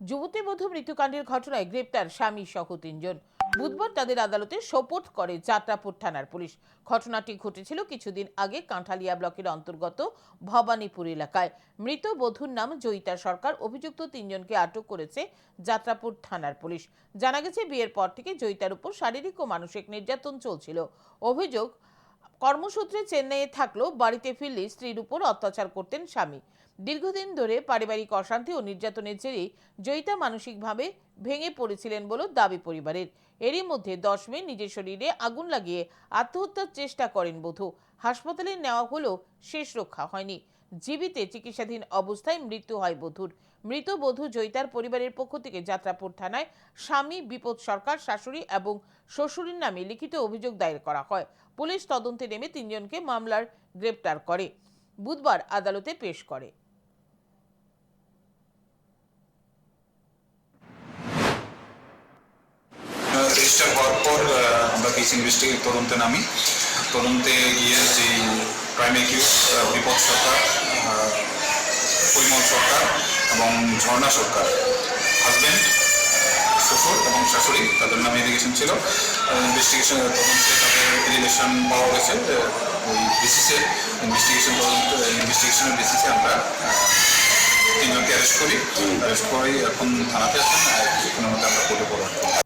যুবতী বধূ মৃত্যুকাণ্ডের ঘটনায় গ্রেপ্তার স্বামী সহ ৩ জন। বুধবার তাদের আদালতে সোপর্দ করে যাত্রাপুর থানার পুলিশ। ঘটনাটি ঘটেছিল কিছুদিন আগে কাঁঠালিয়া ব্লকের অন্তর্গত ভবানীপুর এলাকায়। মৃত বধূর নাম জয়িতা সরকার। অভিযুক্ত ৩ জনকে আটক করেছে যাত্রাপুর থানার পুলিশ। জানা গেছে, বিয়ের পর থেকে জয়িতার উপর শারীরিক ও মানসিক নির্যাতন চলছিল। অভিযোগ, কর্মসূত্রে চেন্নাইয়ে থাকলেও বাড়িতে ফিরলে স্ত্রীর উপর অত্যাচার করতেন স্বামী। দীর্ঘদিন ধরে পারিবারিক অশান্তি ও নির্যাতনের জেরেই জয়িতা মানসিকভাবে ভেঙে পড়েছিলেন বলে দাবি পরিবারের। এরই মধ্যে 10 মে নিজের শরীরে আগুন লাগিয়ে আত্মহত্যার চেষ্টা করেন বধূ। হাসপাতালে নেওয়া হলেও শেষ রক্ষা হয়নি। জীবিতে চিকিৎসাধীন অবস্থায় মৃত্যু হয় বধূর। মৃত বধূ জয়িতার পরিবারের পক্ষ থেকে যাত্রাপুর থানায় স্বামী বিপদ সরকার, শাশুড়ি এবং শ্বশুরের নামে লিখিত অভিযোগ দায়ের করা হয়। পুলিশ তদন্তে নেমে 3 জনকে মামলার গ্রেপ্তার করে বুধবার আদালতে পেশ করে। রেজিস্টার হওয়ার পর আমরা কেস ইনভেস্টিগেট তদন্তে নামি। তদন্তে গিয়ে যে প্রাইম অ্যাকিউজ বিপদ সরকার, পরিমল সরকার এবং ঝর্ণা সরকার, হাজব্যান্ড, শ্বশুর এবং শাশুড়ি, তাদের নামে এলিগেশন ছিল। ইনভেস্টিগেশন তদন্তে তাদের এলিগেশন পাওয়া গেছে। ওই বেসিসে ইনভেস্টিগেশনের বেসিসে আমরা 3 জনকে অ্যারেস্ট করি। এখন থানাতে আছেন, কিছুক্ষণের মধ্যে আমরা কোর্টে পড়ব।